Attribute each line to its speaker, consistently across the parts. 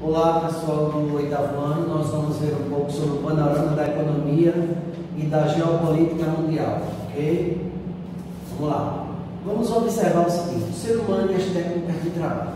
Speaker 1: Olá pessoal do oitavo ano, nós vamos ver um pouco sobre o panorama da economia e da geopolítica mundial, ok? Vamos lá. Vamos observar o seguinte: o ser humano e as técnicas de trabalho.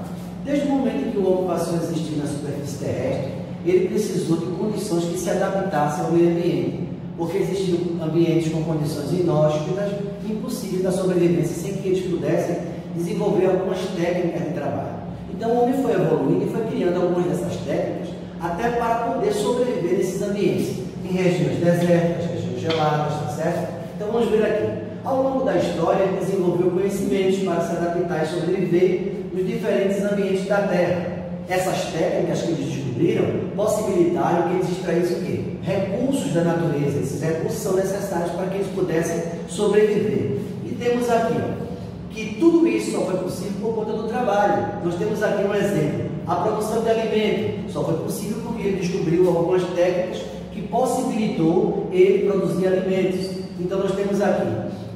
Speaker 1: Desde o momento em que o homem passou a existir na superfície terrestre, ele precisou de condições que se adaptassem ao meio ambiente, porque existiam ambientes com condições inóspitas, impossíveis da sobrevivência, sem que eles pudessem desenvolver algumas técnicas de trabalho. Então o homem foi evoluindo e foi criando algumas dessas técnicas até para poder sobreviver nesses ambientes, em regiões desérticas, regiões geladas, tá certo? Então vamos ver aqui. Ao longo da história, ele desenvolveu conhecimentos para se adaptar e sobreviver nos diferentes ambientes da Terra. Essas técnicas que eles descobriram possibilitaram que eles extraíssem o quê? Recursos da natureza. Esses recursos são necessários para que eles pudessem sobreviver. E temos aqui, ó, que tudo isso só foi possível por conta do trabalho. Nós temos aqui um exemplo: a produção de alimento só foi possível porque ele descobriu algumas técnicas que possibilitou ele produzir alimentos. Então nós temos aqui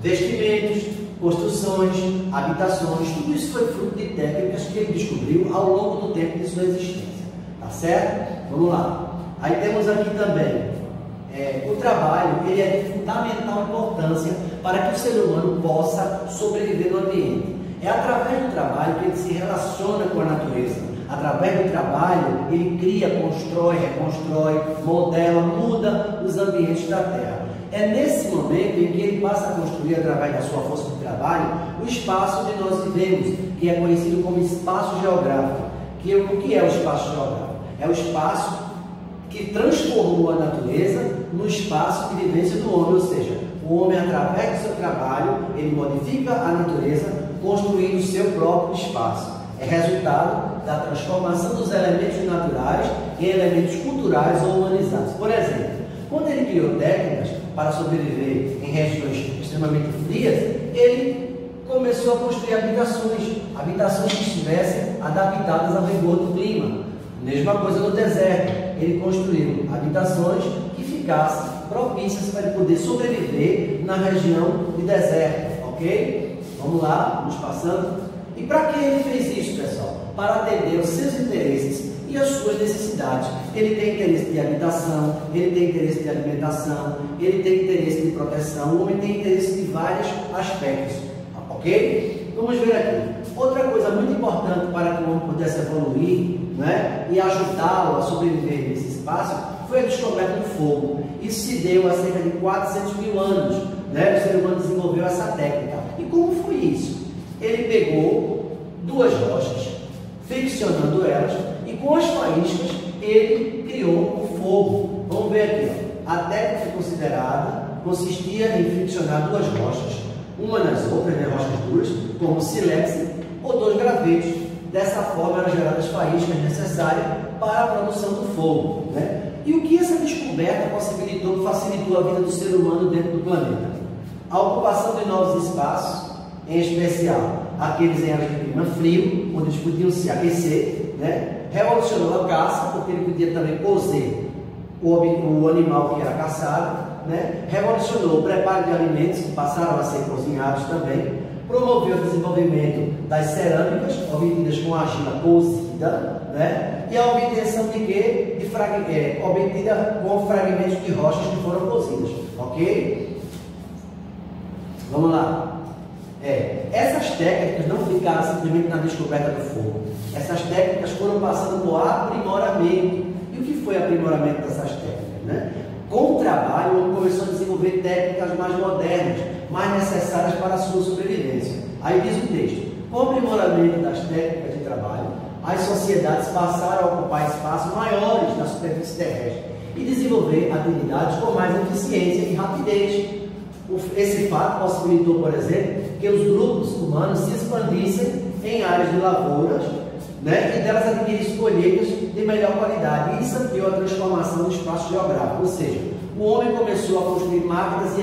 Speaker 1: vestimentos, construções, habitações, tudo isso foi fruto de técnicas que ele descobriu ao longo do tempo de sua existência, tá certo? Vamos lá. Aí temos aqui também o trabalho. Ele é de fundamental importância para que o ser humano possa sobreviver no ambiente. É através do trabalho que ele se relaciona com a natureza. Através do trabalho, ele cria, constrói, reconstrói, modela, muda os ambientes da Terra. É nesse momento em que ele passa a construir, através da sua força de trabalho, o espaço onde nós vivemos, que é conhecido como espaço geográfico. O que é o espaço geográfico? É o espaço que transformou a natureza no espaço de vivência do homem, ou seja, o homem, através do seu trabalho, ele modifica a natureza, construindo o seu próprio espaço. É resultado da transformação dos elementos naturais em elementos culturais ou humanizados. Por exemplo, quando ele criou técnicas para sobreviver em regiões extremamente frias, ele começou a construir habitações que estivessem adaptadas ao rigor do clima. Mesma coisa no deserto, ele construiu habitações que ficassem propícias para ele poder sobreviver na região de deserto, ok? Vamos lá, vamos passando. E para que ele fez isso, pessoal? Para atender os seus interesses e as suas necessidades. Ele tem interesse de habitação, ele tem interesse de alimentação, ele tem interesse de proteção, o homem tem interesse de vários aspectos, ok? Vamos ver aqui. Outra coisa muito importante para que o homem pudesse evoluir, né, e ajudá-lo a sobreviver nesse espaço, foi a descoberta do fogo. Isso se deu há cerca de 400 mil anos, né? O ser humano desenvolveu essa técnica. E como foi isso? Ele pegou duas rochas, friccionando elas, e com as faíscas ele criou o fogo. Vamos ver aqui, ó. A técnica considerada consistia em friccionar duas rochas, uma nas outras, né, rochas duras, como sílex ou dois gravetos. Dessa forma eram geradas faíscas necessárias para a produção do fogo, né? E o que essa descoberta facilitou a vida do ser humano dentro do planeta? A ocupação de novos espaços, em especial aqueles em áreas de clima frio, onde eles podiam se aquecer, né? Revolucionou a caça, porque ele podia também cozer o animal que era caçado, né? Revolucionou o preparo de alimentos, que passaram a ser cozinhados também. Promoveu o desenvolvimento das cerâmicas, obtidas com argila cozida, né? E a obtenção de quê? Obtida com fragmentos de rochas que foram cozidas, ok? Vamos lá. Essas técnicas não ficaram simplesmente na descoberta do fogo. Essas técnicas foram passando por aprimoramento. E o que foi aprimoramento dessas técnicas, né? Com o trabalho, o homem começou a desenvolver técnicas mais modernas, mais necessárias para a sua sobrevivência. Aí diz o texto: com o aprimoramento das técnicas de trabalho, as sociedades passaram a ocupar espaços maiores na superfície terrestre e desenvolver atividades com mais eficiência e rapidez. Esse fato possibilitou, por exemplo, que os grupos humanos se expandissem em áreas de lavouras, né, e delas adquirissem colheitas de melhor qualidade. E isso ampliou a transformação do espaço geográfico, ou seja, o homem começou a construir máquinas e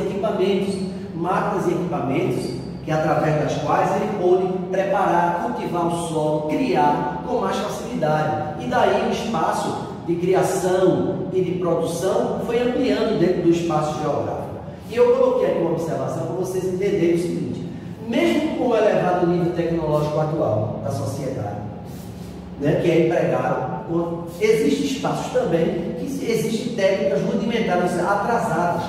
Speaker 1: equipamentos que, através das quais ele pôde preparar, cultivar o solo, criar com mais facilidade. E daí o espaço de criação e de produção foi ampliando dentro do espaço geográfico. E eu coloquei aqui uma observação para vocês entenderem o seguinte: mesmo com o elevado nível tecnológico atual da sociedade, né, que é empregado Existem espaços também que existem técnicas rudimentares atrasadas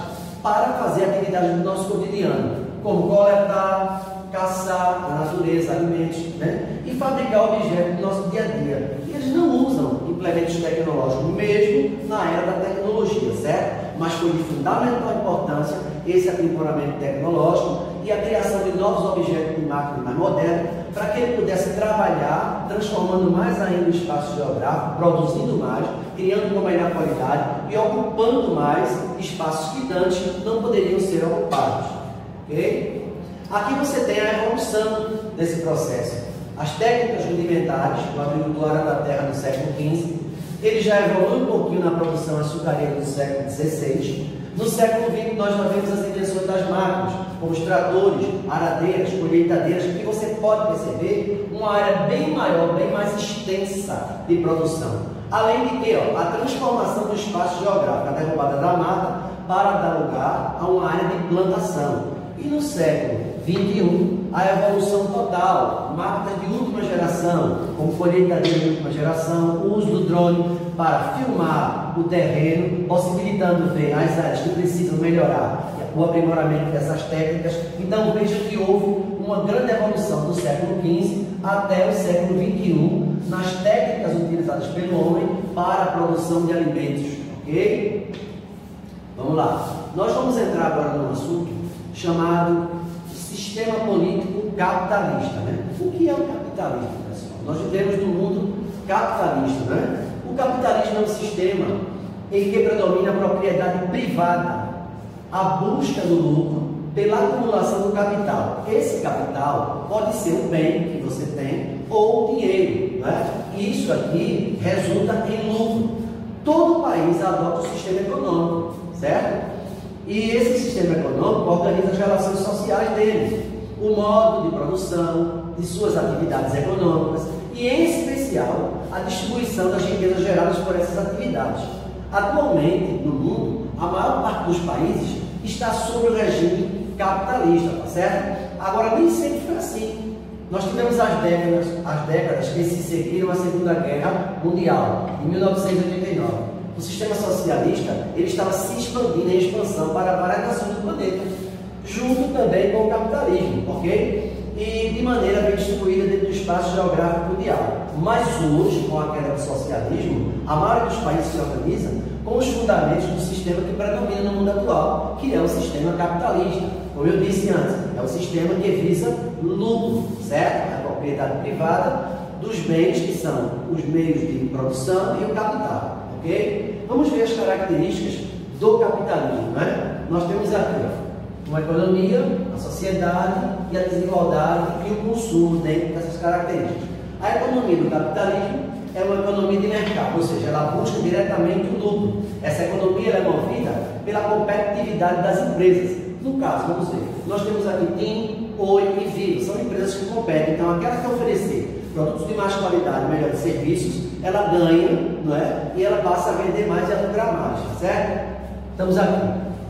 Speaker 1: para fazer atividades do nosso cotidiano, como coletar, caçar na natureza, alimentos, né? E fabricar objetos do nosso dia a dia. E eles não usam implementos tecnológicos, mesmo na era da tecnologia, certo? Mas foi de fundamental importância esse aprimoramento tecnológico e a criação de novos objetos de máquina mais moderna, para que ele pudesse trabalhar, transformando mais ainda o espaço geográfico, produzindo mais, criando com melhor qualidade e ocupando mais espaços que antes não poderiam ser ocupados. Ok? Aqui você tem a evolução desse processo. As técnicas rudimentares do agricultor da terra do século XV, ele já evolui um pouquinho na produção açucareira do século XVI. No século XX, nós já vemos as invenções das máquinas, como os tratores, aradeiras, colheitadeiras, que você pode perceber uma área bem maior, bem mais extensa de produção. Além de que, a transformação do espaço geográfico, a derrubada da mata, para dar lugar a uma área de plantação. E no século XXI, a evolução total, máquinas de última geração, como colheitadeira de última geração, o uso do drone para filmar o terreno, possibilitando ver as áreas que precisam melhorar o aprimoramento dessas técnicas. Então veja que houve uma grande evolução do século XV até o século XXI nas técnicas utilizadas pelo homem para a produção de alimentos, ok? Vamos lá. Nós vamos entrar agora num assunto chamado sistema político capitalista, né? O que é o capitalismo, pessoal? Nós vivemos num mundo capitalista, né? O capitalismo é um sistema em que predomina a propriedade privada, a busca do lucro pela acumulação do capital. Esse capital pode ser um bem que você tem ou dinheiro, né? Isso aqui resulta em lucro. Todo país adota o sistema econômico, certo? E esse sistema econômico organiza as relações sociais dele, o modo de produção, de suas atividades econômicas e, em especial, a distribuição das riquezas geradas por essas atividades. Atualmente, no mundo, a maior parte dos países está sob o regime capitalista, tá certo? Agora, nem sempre foi assim. Nós tivemos as décadas que se seguiram à Segunda Guerra Mundial, em 1989. O sistema socialista ele estava se expandindo em expansão para várias nações do planeta, junto também com o capitalismo, ok? E de maneira bem distribuída dentro do espaço geográfico mundial. Mas hoje, com a queda do socialismo, a maioria dos países se organiza com os fundamentos do sistema que predomina no mundo atual, que é o sistema capitalista. Como eu disse antes, é um sistema que visa lucro, certo? A propriedade privada dos bens que são os meios de produção e o capital. Okay? Vamos ver as características do capitalismo, né? Nós temos aqui uma economia, a sociedade e a desigualdade e o consumo dentro dessas características. A economia do capitalismo é uma economia de mercado, ou seja, ela busca diretamente o lucro. Essa economia ela é movida pela competitividade das empresas. No caso, vamos ver, nós temos aqui TIM, Oi e Vivo, são empresas que competem. Então, aquela que oferecer produtos de mais qualidade, melhores serviços, ela ganha, não é? E ela passa a vender mais e a lucrar mais, certo? Estamos aqui.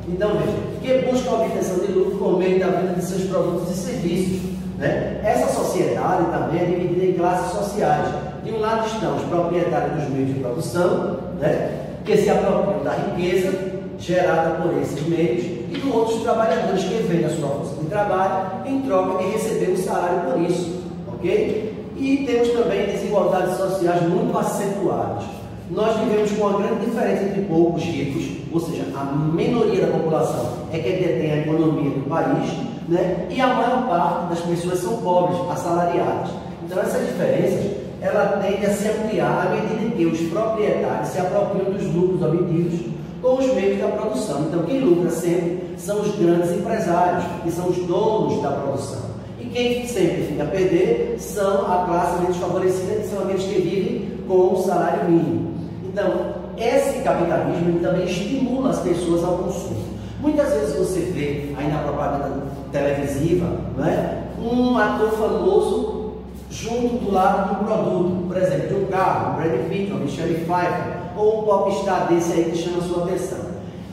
Speaker 1: Então, veja, que busca a obtenção de lucro por meio da venda de seus produtos e serviços, né? Essa sociedade também é dividida em classes sociais. De um lado estão os proprietários dos meios de produção, né? Que se apropriam da riqueza gerada por esses meios, e do outro os trabalhadores que vendem a sua força de trabalho em troca de receber um salário por isso, ok? E temos também desigualdades sociais muito acentuadas. Nós vivemos com uma grande diferença entre poucos ricos, ou seja, a minoria da população é quem detém a economia do país, né? E a maior parte das pessoas são pobres, assalariadas. Então essas diferenças, ela tende a se ampliar à medida em que os proprietários se apropriam dos lucros obtidos com os meios da produção. Então quem lucra sempre são os grandes empresários, que são os donos da produção. E quem sempre fica a perder são a classe menos favorecida, que são aqueles que vivem com o salário mínimo. Então, esse capitalismo ele também estimula as pessoas ao consumo. Muitas vezes você vê aí na propaganda televisiva, não é? Um ator famoso junto do lado de um produto, por exemplo, de um carro, um Brad Pitt, uma Michelle Pfeiffer, ou um popstar desse aí que chama a sua atenção.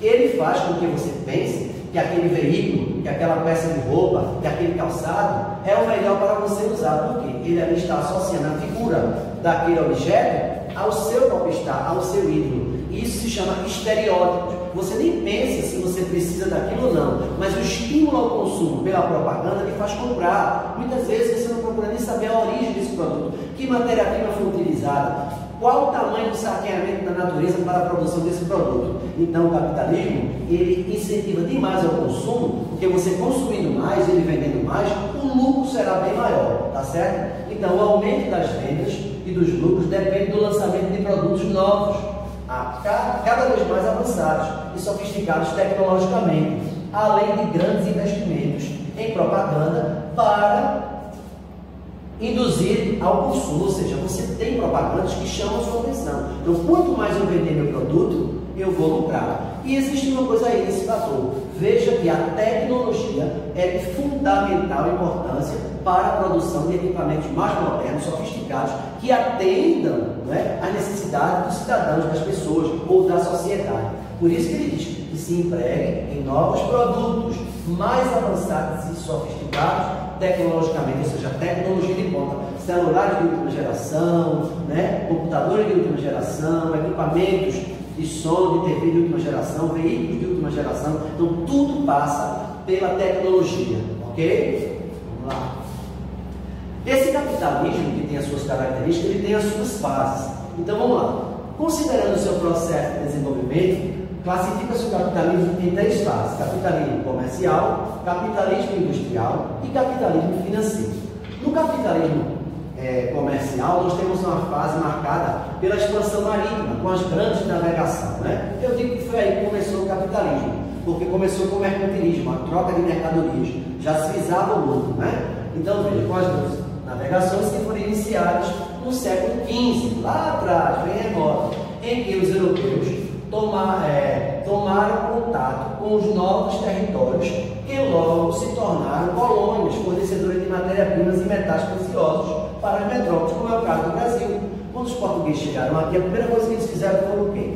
Speaker 1: Ele faz com que você pense que aquele veículo, que aquela peça de roupa, que aquele calçado é o melhor para você usar, porque ele ali está associando a figura daquele objeto ao seu popstar, ao seu ídolo. Isso se chama estereótipos. Você nem pensa se você precisa daquilo ou não, mas o estímulo ao consumo pela propaganda lhe faz comprar. Muitas vezes você não procura nem saber a origem desse produto, que matéria-prima foi utilizada, qual o tamanho do saqueamento da natureza para a produção desse produto. Então o capitalismo, ele incentiva demais ao consumo, porque você consumindo mais, ele vendendo mais, o lucro será bem maior, tá certo? Então o aumento das vendas e dos lucros depende do lançamento de produtos novos, cada vez mais avançados e sofisticados tecnologicamente, além de grandes investimentos em propaganda para induzir ao consumo, ou seja, você tem propagandas que chamam a sua atenção. Então, quanto mais eu vender meu produto, eu vou lucrar. E existe uma coisa aí nesse fator. Veja que a tecnologia é de fundamental importância para a produção de equipamentos mais modernos, sofisticados, que atendam, né, às necessidades dos cidadãos, das pessoas ou da sociedade. Por isso que ele diz que se empregue em novos produtos mais avançados e sofisticados tecnologicamente, ou seja, tecnologia de ponta, celulares de última geração, né, computadores de última geração, equipamentos de som, de TV de última geração, veículos de última geração. Então tudo passa pela tecnologia, ok? Vamos lá. Esse capitalismo, que tem as suas características, ele tem as suas fases. Então vamos lá. Considerando o seu processo de desenvolvimento, classifica-se o capitalismo em 3 fases: capitalismo comercial, capitalismo industrial e capitalismo financeiro. No capitalismo comercial, nós temos uma fase marcada pela expansão marítima, com as grandes navegações, né? Eu digo que foi aí que começou o capitalismo, porque começou com o mercantilismo, a troca de mercadorias, já se visava o lucro, né? Então veja, com as grandes navegações que foram iniciadas no século XV, lá atrás, bem remoto, em que os europeus tomaram contato com os novos territórios que logo se tornaram colônias fornecedoras de matérias-primas e metais preciosos para as metrópoles, como é o caso do Brasil. Quando os portugueses chegaram aqui, a primeira coisa que eles fizeram foi o quê?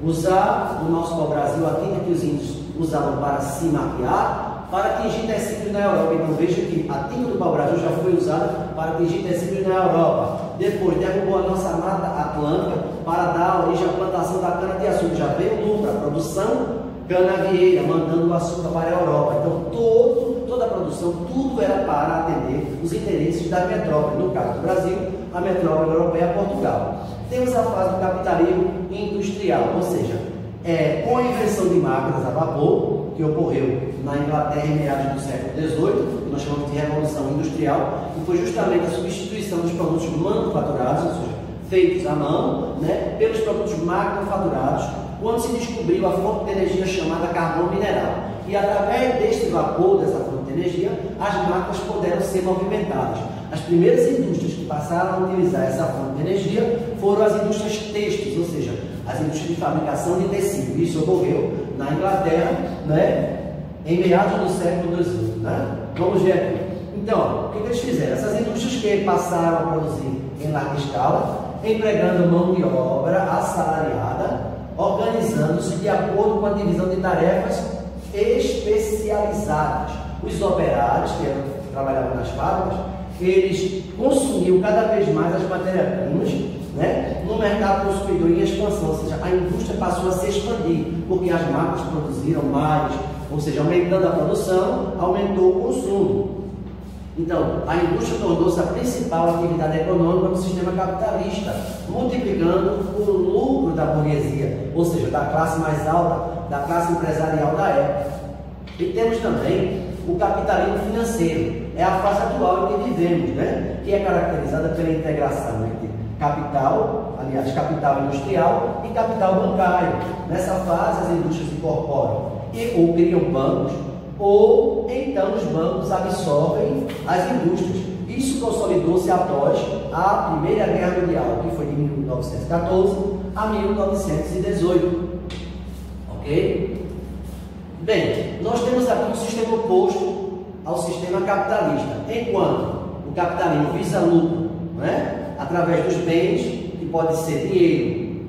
Speaker 1: Usar no nosso pau-brasil a tinta que os índios usavam para se maquiar, para atingir tecidos na Europa. Então veja que a tinta do pau-brasil já foi usada para atingir tecidos na Europa. Depois derrubou a nossa mata atlântica para dar origem à plantação da cana-de-açúcar. Já veio o lucro, a produção canavieira, mandando o açúcar para a Europa. Então toda a produção, tudo era para atender os interesses da metrópole. No caso do Brasil, a metrópole europeia, Portugal. Temos a fase do capitalismo industrial, ou seja, com a invenção de máquinas a vapor, que ocorreu na Inglaterra em meados do século XVIII, que nós chamamos de Revolução Industrial, e foi justamente a substituição dos produtos manufaturados, ou seja, feitos à mão, né, pelos produtos manufaturados, quando se descobriu a fonte de energia chamada carvão mineral. E através deste vapor, dessa fonte de energia, as máquinas puderam ser movimentadas. As primeiras indústrias que passaram a utilizar essa fonte de energia foram as indústrias têxteis, ou seja, as indústrias de fabricação de tecido. Isso ocorreu na Inglaterra, né, em meados do século XVIII. Né? Vamos ver aqui. Então, o que eles fizeram? Essas indústrias que passaram a produzir em larga escala, empregando mão de obra assalariada, organizando-se de acordo com a divisão de tarefas especializadas. Os operários que trabalhavam nas fábricas, eles consumiam cada vez mais as matérias-primas, né, no mercado consumidor em expansão, ou seja, a indústria passou a se expandir, porque as máquinas produziram mais, ou seja, aumentando a produção, aumentou o consumo. Então, a indústria tornou-se a principal atividade econômica do sistema capitalista, multiplicando o lucro da burguesia, ou seja, da classe mais alta, da classe empresarial da época. E temos também o capitalismo financeiro, é a fase atual em que vivemos, né? Que é caracterizada pela integração entre capital industrial e capital bancário. Nessa fase, as indústrias incorporam ou criam bancos, ou então os bancos absorvem as indústrias. Isso consolidou-se após a Primeira Guerra Mundial, que foi de 1914 a 1918. Ok? Bem, nós temos aqui um sistema oposto ao sistema capitalista, enquanto o capitalismo visa lucro, né? Através dos bens, que pode ser dinheiro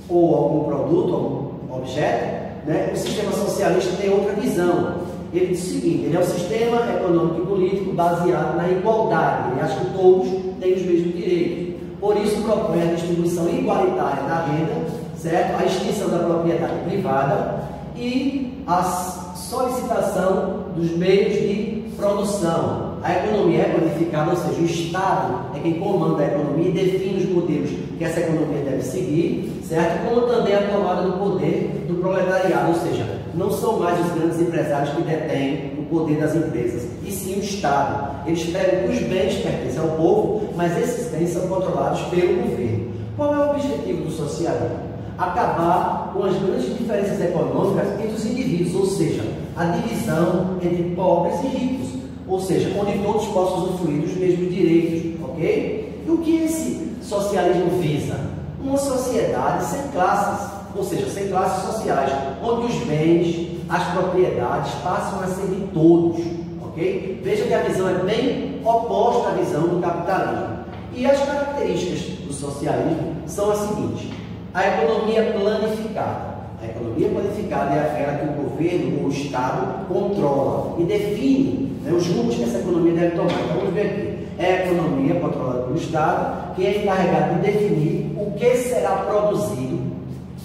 Speaker 1: ou algum produto, algum objeto, né? O sistema socialista tem outra visão. Ele diz o seguinte: ele é um sistema econômico e político baseado na igualdade. Ele acha que todos têm os mesmos direitos. Por isso propõe a distribuição igualitária da renda, certo? A extinção da propriedade privada e a solicitação dos meios de produção. A economia é codificada, ou seja, o Estado é quem comanda a economia e define os modelos que essa economia deve seguir, certo? Como também a tomada do poder do proletariado, ou seja, não são mais os grandes empresários que detêm o poder das empresas, e sim o Estado. Eles pegam os bens que pertencem ao povo, mas esses bens são controlados pelo governo. Qual é o objetivo do socialismo? Acabar com as grandes diferenças econômicas entre os indivíduos, ou seja, a divisão entre pobres e ricos, ou seja, onde todos possam usufruir dos mesmos direitos, ok? E o que esse socialismo visa? Uma sociedade sem classes, ou seja, sem classes sociais, onde os bens, as propriedades passam a ser de todos, ok? Veja que a visão é bem oposta à visão do capitalismo. E as características do socialismo são as seguintes: a economia planificada. A economia planificada é aquela que o governo ou o Estado controla e define, né, os rumos que essa economia deve tomar. Então vamos ver aqui. É a economia controlada pelo Estado, que é encarregado de definir o que será produzido,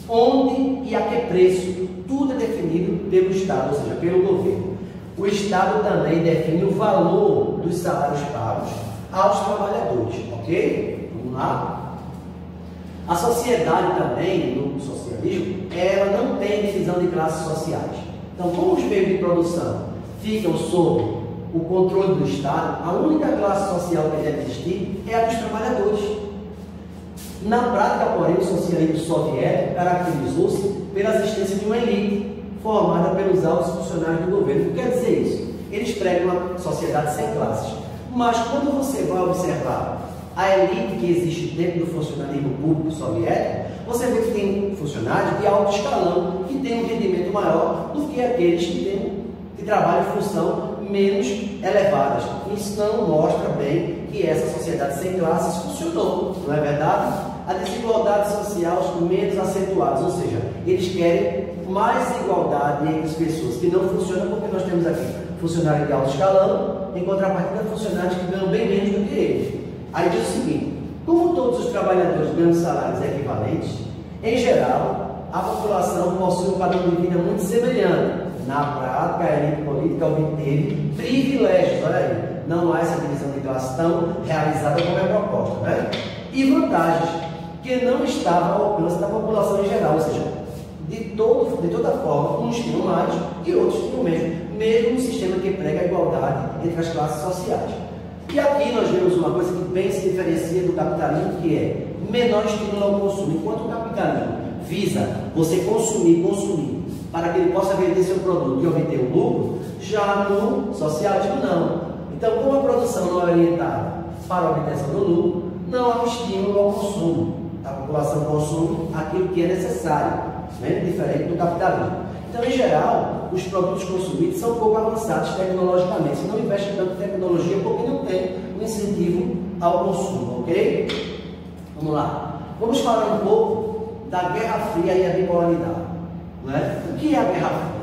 Speaker 1: onde e a que preço. Tudo é definido pelo Estado, ou seja, pelo governo. O Estado também define o valor dos salários pagos aos trabalhadores, ok? Vamos lá. A sociedade também, no socialismo, ela não tem divisão de classes sociais. Então, como os meios de produção ficam sob o controle do Estado, a única classe social que deve existir é a dos trabalhadores. Na prática, porém, o socialismo soviético caracterizou-se pela existência de uma elite formada pelos altos funcionários do governo. O que quer dizer isso? Eles pregam uma sociedade sem classes. Mas quando você vai observar a elite que existe dentro do funcionalismo público soviético, você vê que tem funcionários de alto escalão que têm um rendimento maior do que aqueles que trabalham em função menos elevadas. Isso não mostra bem que essa sociedade sem classes funcionou, não é verdade? A desigualdade social menos acentuada, ou seja, eles querem mais igualdade entre as pessoas, que não funciona porque nós temos aqui funcionários de alto escalão, em contrapartida funcionários que ganham bem menos do que eles. Aí diz o seguinte: como todos os trabalhadores ganham salários equivalentes, em geral, a população possui um padrão de vida muito semelhante. Na prática, a elite política obteve privilégios, olha aí, não há essa divisão de classe tão realizada como é proposta, né? E vantagens que não estavam ao alcance da população em geral, ou seja, de toda forma, uns tinham mais e outros tinham menos, mesmo um sistema que prega a igualdade entre as classes sociais. E aqui nós vemos uma coisa que bem se diferencia do capitalismo, que é menor estímulo ao consumo. Enquanto o capitalismo visa você consumir, para que ele possa vender seu produto e obter o lucro, já no socialismo não. Então, como a produção não é orientada para a obtenção do lucro, não há um estímulo ao consumo. A população consome aquilo que é necessário, né? Diferente do capitalismo. Então, em geral, os produtos consumidos são pouco avançados tecnologicamente. Você não investe tanto em tecnologia porque não tem um incentivo ao consumo, ok? Vamos lá. Vamos falar um pouco da Guerra Fria e a bipolaridade. Não é? O que é a Guerra Fria?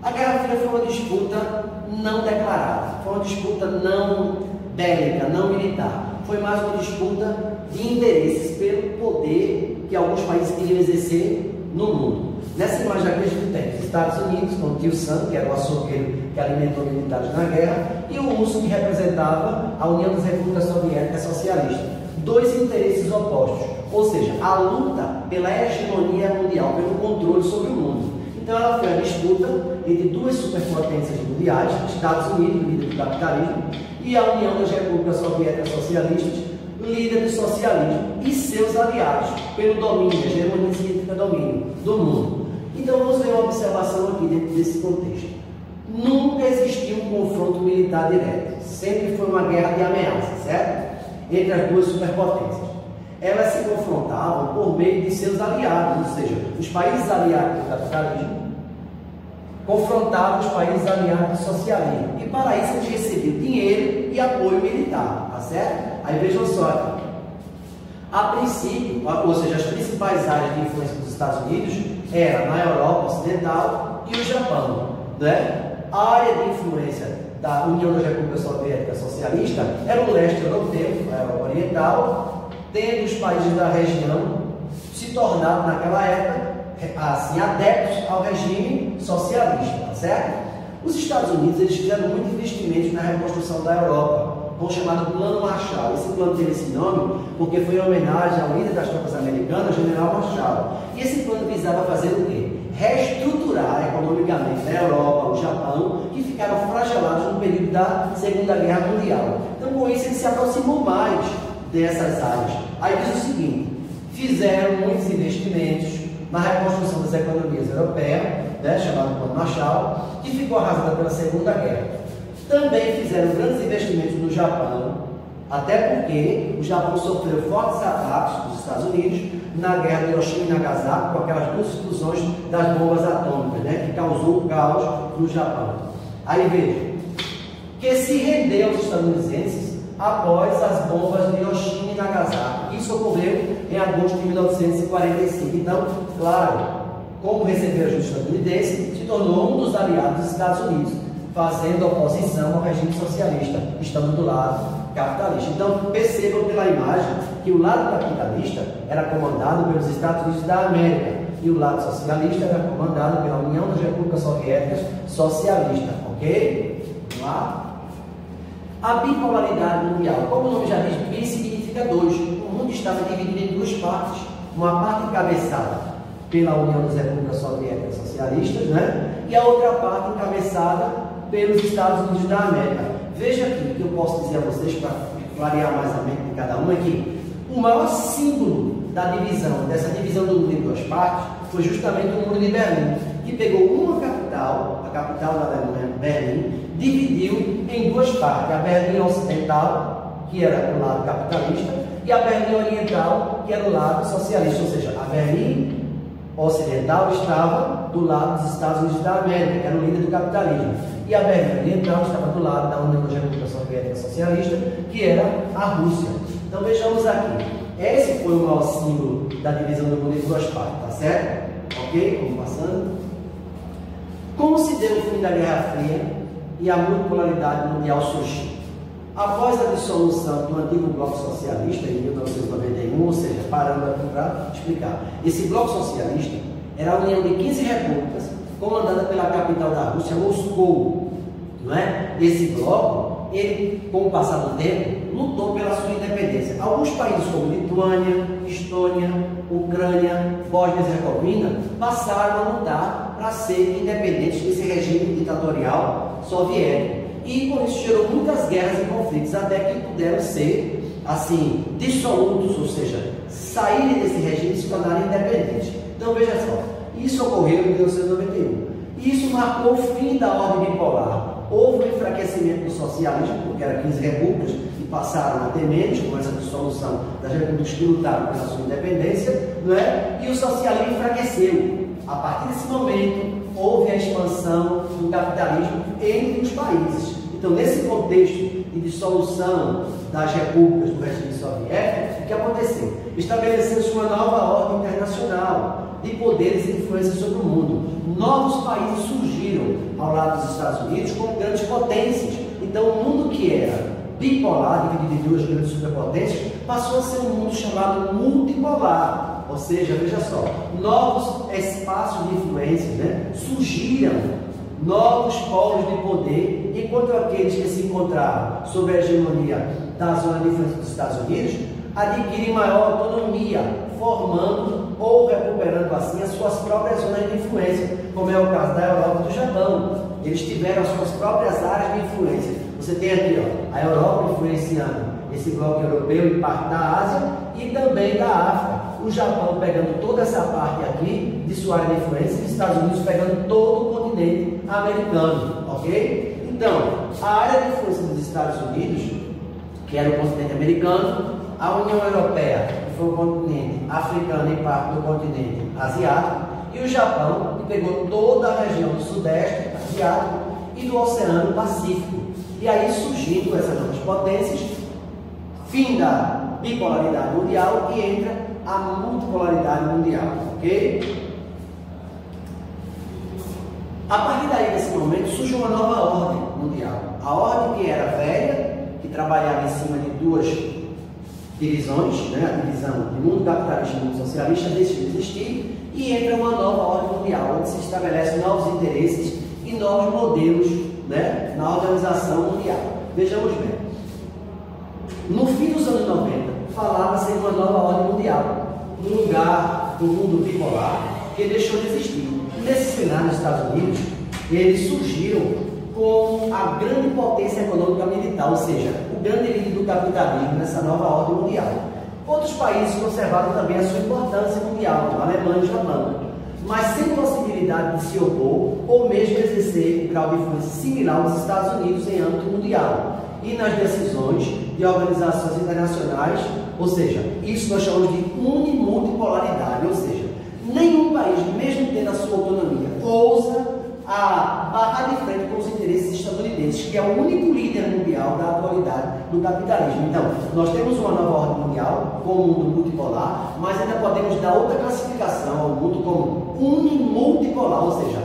Speaker 1: A Guerra Fria foi uma disputa não declarada, foi uma disputa não bélica, não militar. Foi mais uma disputa de interesses pelo poder que alguns países queriam exercer no mundo. Nessa imagem aqui a gente tem os Estados Unidos, com o tio Sam, que era o açougueiro que alimentou militares na guerra, e o urso, que representava a União das Repúblicas Soviéticas Socialistas. Dois interesses opostos, ou seja, a luta pela hegemonia mundial, pelo controle sobre o mundo. Então ela foi a disputa entre duas superpotências mundiais, Estados Unidos, líder do capitalismo, e a União das Repúblicas Soviéticas Socialistas, líder do socialismo, e seus aliados, pelo domínio, a hegemonia significa domínio do mundo. Então vamos ver uma observação aqui dentro desse contexto. Nunca existiu um confronto militar direto, sempre foi uma guerra de ameaça, certo? Entre as duas superpotências. Elas se confrontavam por meio de seus aliados, ou seja, os países aliados do capitalismo confrontavam os países aliados do socialismo. E para isso eles recebiam dinheiro e apoio militar, tá certo? Aí vejam só aqui. A princípio, ou seja, as principais áreas de influência dos Estados Unidos eram na Europa Ocidental e o Japão, né? A área de influência da União das Repúblicas Soviéticas Socialistas era o leste europeu, a Europa Oriental, tendo os países da região se tornado naquela época assim, adeptos ao regime socialista, tá certo? Os Estados Unidos eles fizeram muito investimento na reconstrução da Europa, com o chamado Plano Marshall. Esse plano teve esse nome porque foi em homenagem ao líder das tropas americanas, General Marshall. E esse plano visava fazer o quê? Reestruturar economicamente a Europa, o Japão, que ficaram flagelados no período da Segunda Guerra Mundial. Então, com isso, ele se aproximou mais dessas áreas. Aí diz o seguinte: fizeram muitos investimentos na reconstrução das economias europeias, né, chamado Plano Marshall, que ficou arrasada pela Segunda Guerra. Também fizeram grandes investimentos no Japão, até porque o Japão sofreu fortes ataques dos Estados Unidos na guerra de Hiroshima e Nagasaki, com aquelas duas explosões das bombas atômicas, né, que causou caos no Japão. Aí veja, que se rendeu aos estadunidenses após as bombas de Hiroshima e Nagasaki. Isso ocorreu em agosto de 1945. Então, claro, como recebeu ajuda estadunidense, se tornou um dos aliados dos Estados Unidos, fazendo oposição ao regime socialista, estando do lado capitalista. Então, percebam pela imagem que o lado capitalista era comandado pelos Estados Unidos da América e o lado socialista era comandado pela União das Repúblicas Soviéticas Socialista, ok? Vamos lá? A bipolaridade mundial, como o nome já diz, bi significa dois. O mundo estava dividido em duas partes. Uma parte encabeçada pela União das Repúblicas Soviéticas Socialistas, né? E a outra parte encabeçada pelos Estados Unidos da América. Veja aqui, o que eu posso dizer a vocês para clarear mais a mente de cada um é que o maior símbolo da divisão, dessa divisão do mundo em duas partes, foi justamente o Muro de Berlim, que pegou uma capital, a capital da Alemanha, Berlim, dividiu em duas partes, a Berlim Ocidental, que era o lado capitalista, e a Berlim Oriental, que era o lado socialista, ou seja, a Berlim Ocidental estava do lado dos Estados Unidos da América, que era o líder do capitalismo, e a Berlim Oriental estava do lado da União das Repúblicas Soviéticas Socialistas, que era a Rússia. Então vejamos aqui, esse foi o maior símbolo da divisão do mundo em duas partes, tá certo? Ok? Vamos passando. Como se deu o fim da Guerra Fria e a multipolaridade mundial surgiu? Após a dissolução do antigo Bloco Socialista, em 1991, ou seja, parando aqui para explicar, esse Bloco Socialista era a união de 15 repúblicas, comandada pela capital da Rússia, Moscou, não é? Esse bloco, ele, com o passar do tempo, lutou pela sua independência. Alguns países como Lituânia, Estônia, Ucrânia, Bósnia e Herzegovina passaram a lutar para serem independentes desse regime ditatorial soviético. E por isso gerou muitas guerras e conflitos, até que puderam ser, assim, dissolutos, ou seja, saírem desse regime e se tornarem independentes. Então veja só, isso ocorreu em 1991. Isso marcou o fim da ordem bipolar. Houve um enfraquecimento do socialismo, porque eram 15 repúblicas e passaram a ter menos, com essa dissolução das repúblicas que lutaram pela sua independência, não é? E o socialismo enfraqueceu. A partir desse momento, houve a expansão do capitalismo entre os países. Então, nesse contexto de dissolução das repúblicas do regime soviético, o que aconteceu? Estabeleceu-se uma nova ordem internacional de poderes e influências sobre o mundo. Novos países surgiram ao lado dos Estados Unidos como grandes potências. Então, o mundo que era bipolar, dividido em duas grandes superpotências, passou a ser um mundo chamado multipolar. Ou seja, veja só, novos espaços de influência, né, surgiram, novos polos de poder, enquanto aqueles que se encontravam sob a hegemonia da zona de influência dos Estados Unidos adquirem maior autonomia, formando ou recuperando assim as suas próprias zonas de influência, como é o caso da Europa e do Japão. Eles tiveram as suas próprias áreas de influência. Você tem aqui, ó, a Europa influenciando esse bloco europeu e parte da Ásia e também da África. O Japão pegando toda essa parte aqui de sua área de influência e os Estados Unidos pegando todo o continente americano, ok? Então, a área de influência dos Estados Unidos, que era o continente americano, a União Europeia, que foi o continente africano e parte do continente asiático, e o Japão, que pegou toda a região do Sudeste asiático e do Oceano Pacífico. E aí surgindo essas novas potências, fim da bipolaridade mundial e entra a multipolaridade mundial, ok? A partir daí, nesse momento, surge uma nova ordem mundial. A ordem que era velha, que trabalhava em cima de duas divisões, né? A divisão de mundo capitalista e mundo socialista deixa de existir e entra uma nova ordem mundial, onde se estabelece novos interesses e novos modelos, né, na organização mundial. Vejamos bem. No fim dos anos 90, falava-se em uma nova ordem mundial, um lugar do mundo bipolar que deixou de existir. Nesse cenário dos Estados Unidos, eles surgiram com a grande potência econômica militar, ou seja, o grande líder do capitalismo nessa nova ordem mundial. Outros países conservaram também a sua importância mundial, a Alemanha e o Japão, mas sem possibilidade de se opor ou mesmo exercer um grau de influência similar aos Estados Unidos em âmbito mundial e nas decisões de organizações internacionais, ou seja, isso nós chamamos de unimultipolaridade, ou seja, nenhum país, mesmo tendo a sua autonomia, ousa a bater de frente com os interesses estadunidenses, que é o único líder mundial da atualidade do capitalismo. Então, nós temos uma nova ordem mundial com o mundo multipolar, mas ainda podemos dar outra classificação ao mundo como unimultipolar, ou seja,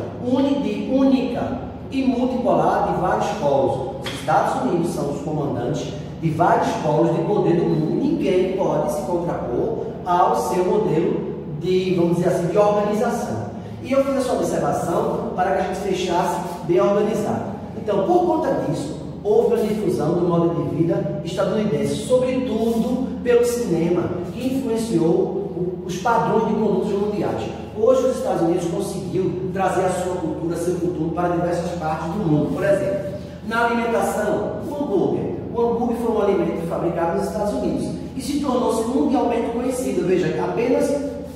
Speaker 1: de única e multipolar de vários polos. Os Estados Unidos são os comandantes de vários polos de poder do mundo. Ninguém pode se contrapor ao seu modelo de, vamos dizer assim, de organização. E eu fiz essa observação para que a gente fechasse bem organizado. Então, por conta disso, houve uma difusão do modo de vida estadunidense, sobretudo pelo cinema, que influenciou os padrões de condutas mundiais. Hoje, os Estados Unidos conseguiu trazer a sua cultura, seu futuro para diversas partes do mundo. Por exemplo, na alimentação, o hambúrguer. O hambúrguer foi um alimento fabricado nos Estados Unidos e se tornou-se mundialmente conhecido. Veja, apenas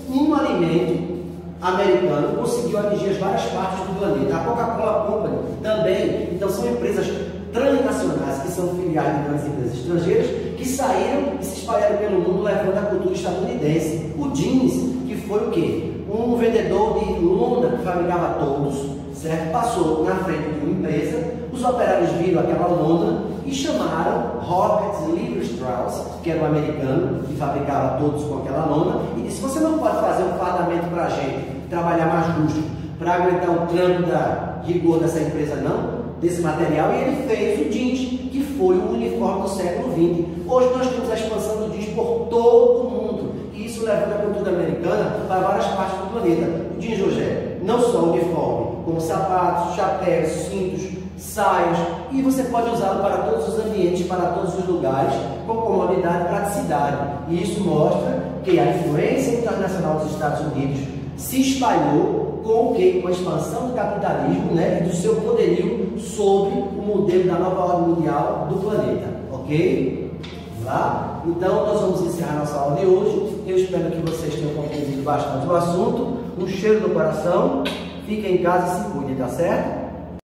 Speaker 1: um alimento americano conseguiu atingir as várias partes do planeta. A Coca-Cola Company também. Então são empresas transnacionais que são filiais de grandes empresas estrangeiras que saíram e se espalharam pelo mundo levando a cultura estadunidense. O jeans, que foi o quê? Um vendedor de lona que fabricava todos, certo? Passou na frente de uma empresa, os operários viram aquela lona e chamaram Robert Levi Strauss, que era um americano que fabricava todos com aquela lona, e disse: você não pode fazer um fardamento para a gente, trabalhar mais justo, para aguentar o trampo da rigor dessa empresa não, desse material, e ele fez o jeans, que foi o uniforme do século XX. Hoje nós temos a expansão do jeans por todo o mundo, e isso levando a cultura americana para várias partes do planeta. O jeans hoje é não só uniforme, como sapatos, chapéus, cintos, saias, e você pode usá-lo para todos os ambientes, para todos os lugares, com comodidade e praticidade. E isso mostra que a influência internacional dos Estados Unidos se espalhou com o quê? Com a expansão do capitalismo, né, e do seu poderio sobre o modelo da nova ordem mundial do planeta. Ok? Vamos lá? Então, nós vamos encerrar nossa aula de hoje. Eu espero que vocês tenham compreendido bastante o assunto. Um cheiro no coração. Fiquem em casa e se cuidem, tá certo?